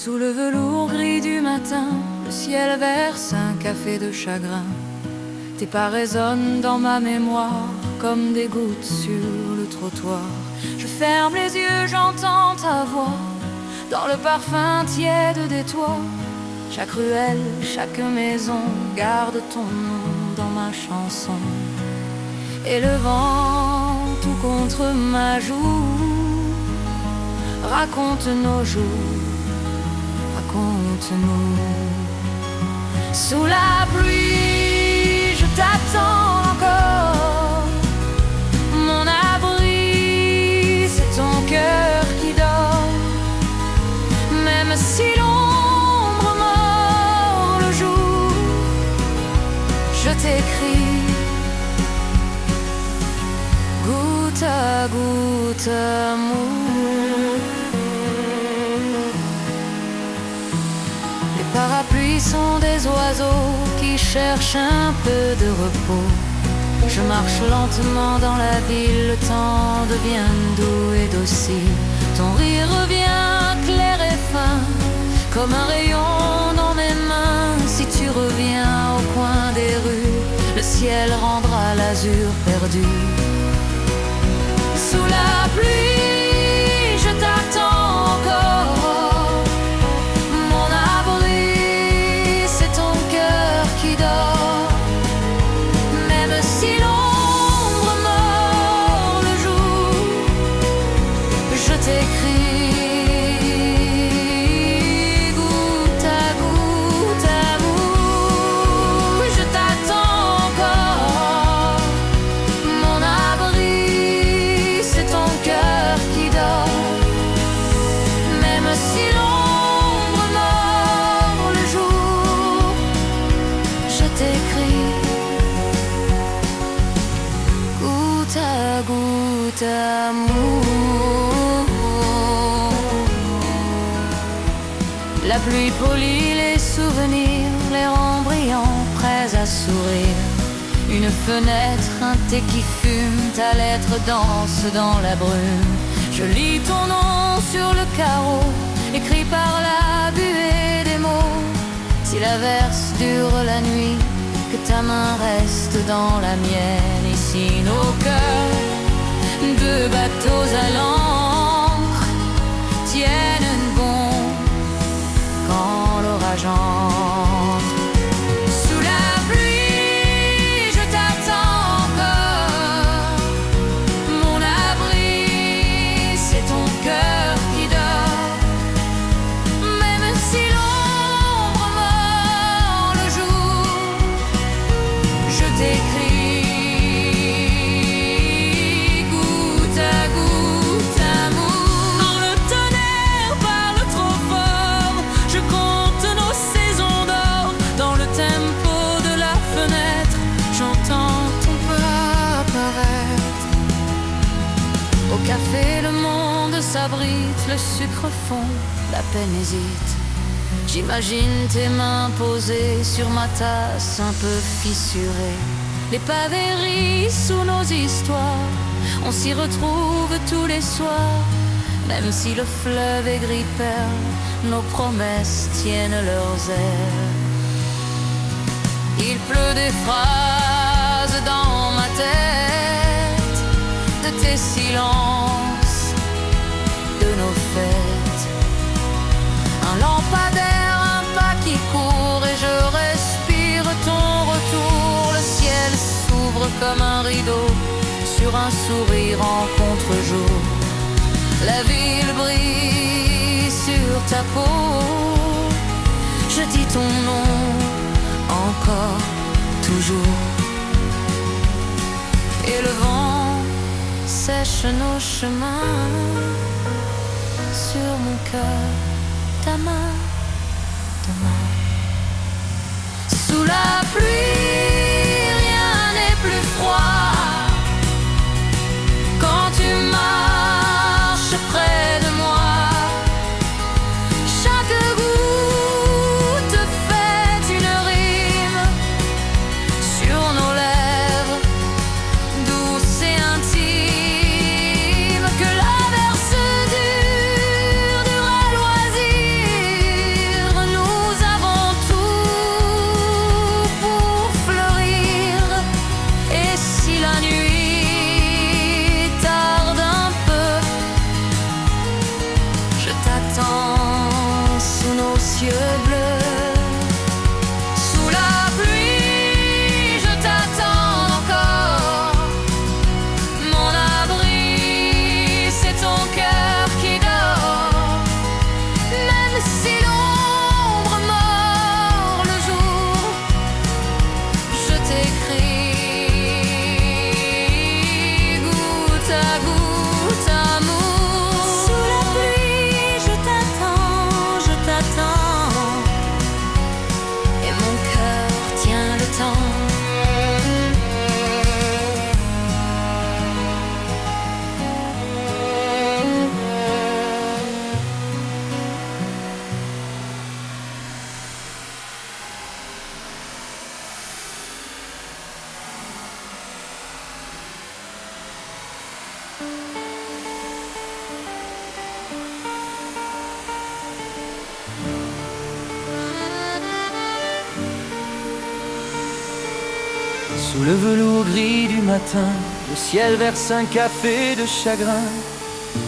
Sous le velours gris du matin, le ciel verse un café de chagrin. Tes pas résonnent dans ma mémoire comme des gouttes sur le trottoir. Je ferme les yeux, j'entends ta voix dans le parfum tiède des toits. Chaque ruelle, chaque maison garde ton nom dans ma chanson. Et le vent, tout contre ma joue, raconte nos jours, raconte-nous. Sous la pluie, je t'attends encore. Mon abri, c'est ton cœur qui dort. Même si l'ombre mord le jour, je t'écris goutte à goutte amour. Les parapluies sont des oiseaux qui cherchent un peu de repos. Je marche lentement dans la ville, le temps devient doux et docile. Ton rire revient clair et fin, comme un rayon dans mes mains. Si tu reviens au coin des rues, le ciel rendra l'azur perdu. Sous la pluie, je t'attends encore. Mon abri, c'est ton cœur qui dort. Même si l'ombre mord le jour, je t'écris goutte à goutte amour. Je t'attends encore. Mon abri, c'est ton cœur qui dort. Même si l'ombre mord le jour, je t'écris goutte à goutte amour. La pluie polit les souvenirs, les rend brillants, prêts à sourire. Une fenêtre, un thé qui fume, ta lettre danse dans la brume. Je lis ton nom sur le carreau, écrit par la buée des mots. Si l'averse dure la nuit, que ta main reste dans la mienne. Ici nos cœurs, deux bateaux à l'ancre, tiennent bon quand l'orage entre. Sous la pluie, je t'attends encore. Mon abri, c'est ton cœur qui dort. Même si l'ombre mord le jour, je t'écris goutte à goutte amour. Quand le tonnerre parle trop fort, je compte nos saisons d'or. Dans le tempo de la fenêtre, j'entends ton pas apparaître. Au café, le monde s'abrite, le sucre fond, la peine hésite. J'imagine tes mains posées sur ma tasse un peu fissurée. Les pavés rient sous nos histoires, on s'y retrouve tous les soirs. Même si le fleuve est gris perle, nos promesses tiennent leurs airs. Il pleut des phrases dans ma tête, de tes silences, de nos fêtes. Un lampadaire, un pas qui court et je respire ton retour. Le ciel s'ouvre comme un rideau sur un sourire en contre-jour. La ville brille sur ta peau. Je dis ton nom encore, toujours. Et le vent sèche nos chemins. Sur mon cœur, ta main, demain. Sous la pluie, rien n'est plus froid. Quand tu marches près de moi, chaque goutte fait une rime sur nos lèvres, douce et intime. Que l'averse dure à loisir. cieux bleus. Sous la pluie, je t'attends encore. Mon abri, c'est ton cœur qui dort. Même si l'ombre mord le jour, je t'écris goutte à goutte amour. Sous la pluie, je t'attends, et mon cœur tient le temps. Sous le velours gris du matin, le ciel verse un café de chagrin.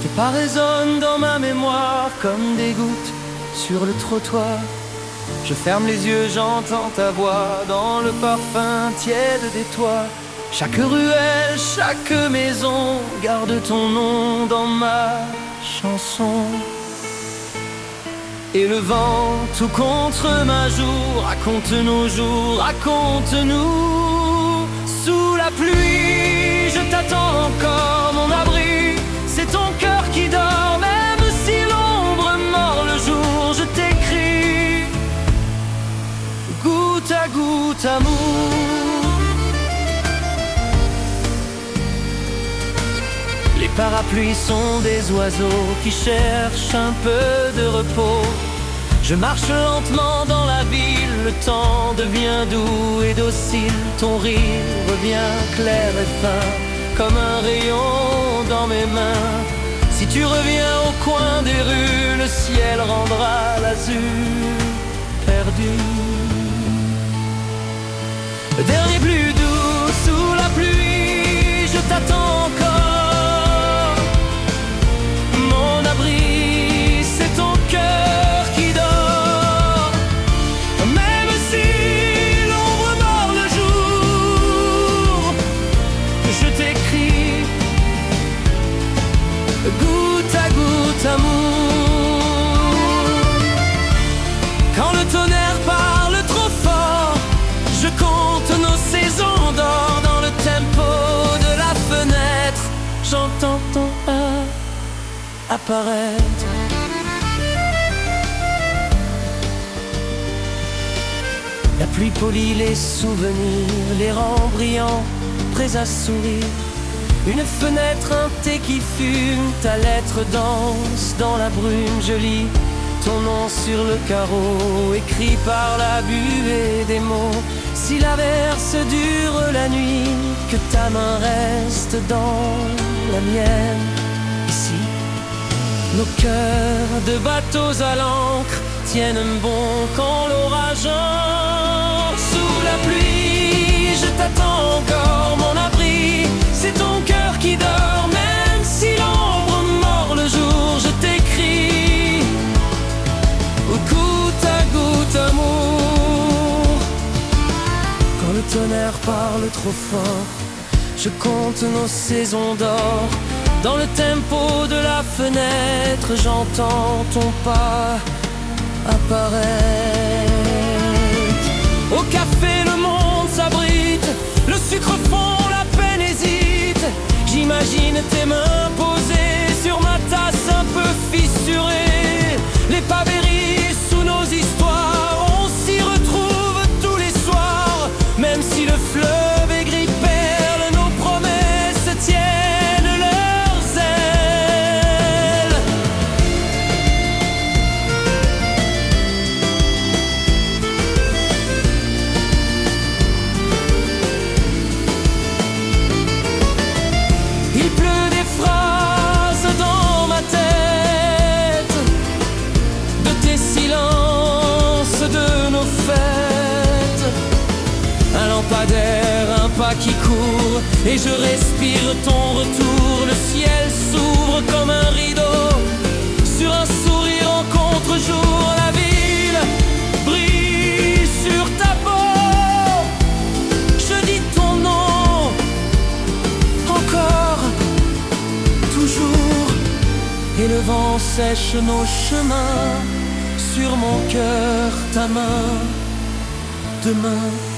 Tes pas résonnent dans ma mémoire comme des gouttes sur le trottoir. Je ferme les yeux, j'entends ta voix dans le parfum tiède des toits. Chaque ruelle, chaque maison garde ton nom dans ma chanson. Et le vent, tout contre ma joue, raconte nos jours, raconte-nous. Sous la pluie, je t'attends encore, mon abri, c'est ton cœur qui dort. Même si l'ombre mord le jour, je t'écris goutte à goutte amour. Les parapluies sont des oiseaux qui cherchent un peu de repos. Je marche lentement dans la ville, le temps devient doux et docile. Ton rire revient clair et fin, comme un rayon dans mes mains. Si tu reviens au coin des rues, le ciel rendra l'azur perdu. Le dernier plus doux, sous la pluie, je t'attends encore. Mon abri, c'est ton cœur qui dort. Même si l'ombre mord le jour, je t'écris goutte à goutte amour. Quand le tonnerre parle trop fort, je compte nos saisons d'or. Dans le tempo de la fenêtre, j'entends ton pas apparaître. La pluie polit les souvenirs, les rend brillants, prêts à sourire. Une fenêtre, un thé qui fume, ta lettre danse dans la brume. Je lis ton nom sur le carreau, écrit par la buée des mots. Si l'averse dure la nuit, que ta main reste dans la mienne. Ici, nos cœurs de bateaux à l'ancre tiennent bon quand l'orage sous la pluie. Je t'attends encore, mon abri, c'est ton cœur qui dort. Même si l'ombre mord le jour, je t'écris goutte à goutte amour. Quand le tonnerre parle trop fort, je compte nos saisons d'or. Dans le tempo de la fenêtre, j'entends ton pas apparaître. Au café, le monde s'abrite, le sucre fond, la peine hésite. J'imagine tes mains posées sur ma tasse un peu fissurée. Les pavés rient sous nos histoires, on s'y retrouve tous les soirs. Même si le fleuve est gris perle, nos promesses tiennent leurs ailes. Il pleut des phrases dans ma tête, de tes silences, de nos fêtes. Un lampadaire, un pas qui court, et je respire ton retour. Le ciel s'ouvre comme un rideau, sur un sourire en contre-jour. La ville vent sèche nos chemins, sur mon cœur ta main. Demain